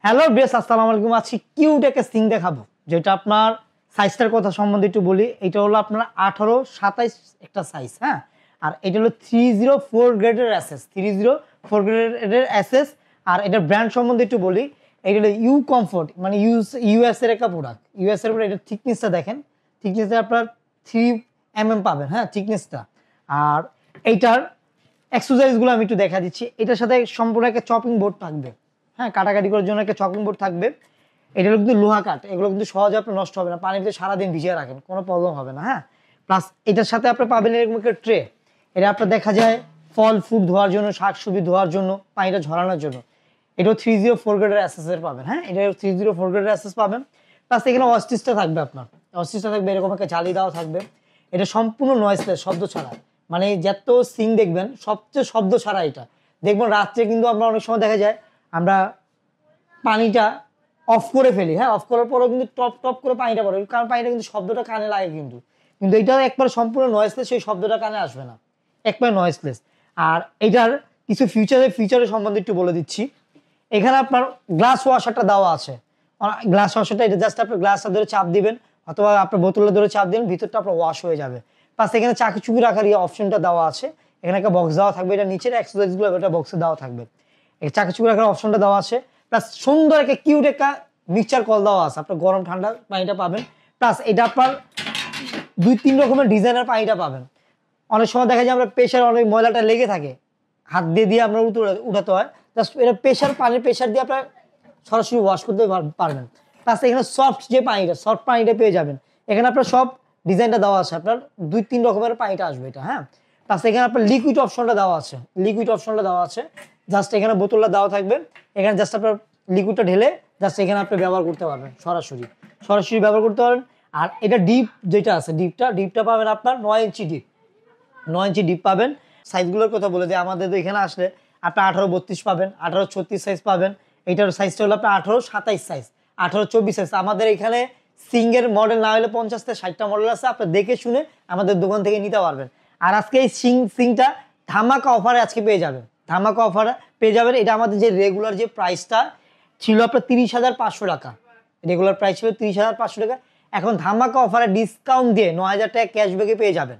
Hello base, আসসালামু আলাইকুম। আজকে কিউট একটা সিং দেখাবো, যেটা আপনার সাইজটার কথা সম্বন্ধে একটু বলি। এটা হলো আপনার 18-27 একটা সাইজ, হ্যাঁ। আর এটা হলো 304 গ্রেডের অ্যাসেস, 304 গ্রেডের অ্যাসেস। আর এটার ব্র্যান্ড সম্বন্ধে একটু বলি। এটা হলো ইউ কমফোর্ট, মানে ইউএস এর একটা প্রোডাক্ট। ইউএস এর উপর এটা থিকনেসটা দেখেন, থিকনেসটা আপনার 3 mm পাবেন, হ্যাঁ, থিকনেসটা। আর এইটার এক্সারসাইজগুলো আমি একটু দেখা দিচ্ছি। এটার সাথে সম্পূর্ণ একটা চপিং বোর্ড থাকবে, হ্যাঁ, কাটাকাটি করার জন্য একটা চপিং বোর্ড থাকবে। এটা হলো কিন্তু লোহা কাঠ, এগুলো কিন্তু সহজে আপনার নষ্ট হবে না। পানিতে সারাদিন ভিজিয়ে রাখেন, কোনো প্রবলেম হবে না, হ্যাঁ। প্লাস এটার সাথে আপনি পাবেন এরকম একটা ট্রে। এটা আপনার দেখা যায় ফল ফুড ধোয়ার জন্য, শাক সবজি ধোয়ার জন্য, পানিটা ঝরানোর জন্য। এটাও 304 গ্রেডের অ্যাসেসের পাবেন, হ্যাঁ, এটা 304 গ্রেডের অ্যাসেস পাবেন। প্লাস এখানে অস্টিসটা থাকবে, আপনার অস্টিসটা থাকবে, এরকম একটা জালি দেওয়া থাকবে। এটা সম্পূর্ণ নয়েসলেস, শব্দ ছাড়া। মানে যত সিং দেখবেন সবচেয়ে শব্দ ছাড়া এটা দেখবেন। রাত্রে কিন্তু আমরা অনেক সময় দেখা যায় আমরা পানিটা অফ করে ফেলি, হ্যাঁ, অফ করার পরেও কিন্তু টপ টপ করে পানিটা পড়ে, কারণ পানিটা কিন্তু শব্দটা কানে লাগে। কিন্তু কিন্তু এটা একবার সম্পূর্ণ নয়েসলেস, সেই শব্দটা কানে আসবে না, একবার নয়েসলেস। আর এটার কিছু ফিচারের সম্বন্ধে একটু বলে দিচ্ছি। এখানে আপনার গ্লাস ওয়াশারটা দেওয়া আছে। গ্লাস ওয়াশারটা এটা জাস্ট আপনার গ্লাসটা ধরে চাপ দিবেন, অথবা আপনার বোতলে ধরে চাপ দিবেন, ভিতরটা আপনার ওয়াশ হয়ে যাবে। প্লাস এখানে চাকি চুকি রাখার অপশনটা দেওয়া আছে। এখানে একটা বক্স দেওয়া থাকবে, এটা নিচের এক্সারসাইজগুলো এটা বক্সে দেওয়া থাকবে। এই চাকি চুকি রাখার অপশনটা দেওয়া আছে। প্লাস সুন্দর একটা কিউট একটা মিক্সচার কল দেওয়া আছে, আপনার গরম ঠান্ডা পানিটা পাবেন। প্লাস এটা আপনার 2-3 রকমের ডিজাইনের পানিটা পাবেন। অনেক সময় দেখা যায় আমরা প্রেশার, অনেক ময়লাটা লেগে থাকে, হাত দিয়ে দিয়ে আমরা উঠাতে হয়। জাস্ট এটা প্রেশার দিয়ে আপনার সরাসরি ওয়াশ করতে পারবেন। প্লাস এখানে সফট যে পানিটা, সফট পানিটা পেয়ে যাবেন। এখানে আপনার সব ডিজাইনটা দেওয়া আছে, আপনার 2-3 রকমের পানিটা আসবে এটা, হ্যাঁ। প্লাস এখানে আপনার লিকুইড অপশনটা দেওয়া আছে। জাস্ট এখানে বোতলটা দেওয়া থাকবে, এখানে জাস্ট আপনার লিকুইডটা ঢেলে জাস্ট এখানে আপনি ব্যবহার করতে পারবেন, সরাসরি ব্যবহার করতে পারবেন। আর এটা ডিপ যেটা আছে, ডিপটা পাবেন আপনার 9 ইঞ্চি ডিপ, 9 ইঞ্চি ডিপ পাবেন। সাইজগুলোর কথা বলে দিই, আমাদের তো এখানে আসলে আপনার 18-32 পাবেন, 18-36 সাইজ পাবেন। এইটার সাইজটা হলো আপনার 18-27 সাইজ, 18-24 সাইজ। আমাদের এখানে সিঙ্গের মডেল না হলে 50-60টা মডেল আছে, আপনি দেখে শুনে আমাদের দোকান থেকে নিতে পারবেন। আর আজকে এই সিংটা ধামাকা অফারে আজকে পেয়ে যাবেন। এটা আমাদের যে রেগুলার যে প্রাইসটা ছিল আপনার 30,500 টাকা, রেগুলার প্রাইস ছিল 30,500 টাকা। এখন ধামাকা অফারে ডিসকাউন্ট দিয়ে 9,000 টাকা ক্যাশব্যাকে পেয়ে যাবেন,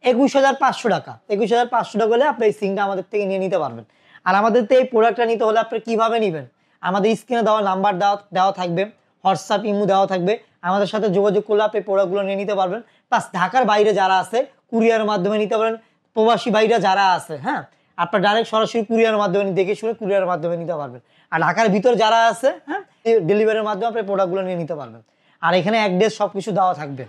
21,500 টাকা। 21,500 টাকা হলে আপনি এই সিংটা আমাদের থেকে নিয়ে নিতে পারবেন। আর আমাদের তো এই প্রোডাক্টটা নিতে হলে আপনি কিভাবে নেবেন, আমাদের স্ক্রিনে দেওয়া নাম্বার দেওয়া থাকবে, হোয়াটসঅ্যাপ ইমো দেওয়া থাকবে। আমাদের সাথে যোগাযোগ করলে আপনি প্রোডাক্টগুলো নিয়ে নিতে পারবেন। প্লাস ঢাকার বাইরে যারা আছে কুরিয়ারের মাধ্যমে নিতে পারেন। প্রবাসী ভাইরা যারা আছে, হ্যাঁ, আপনার ডাইরেক্ট সরাসরি কুরিয়ারের মাধ্যমে দেখে শুনে কুরিয়ারের মাধ্যমে নিতে পারবেন। আর ঢাকার ভিতর যারা আছে, হ্যাঁ, ডেলিভারির মাধ্যমে আপনি প্রোডাক্টগুলো নিয়ে নিতে পারবেন। আর এখানে অ্যাড্রেস সবকিছু দেওয়া থাকবে।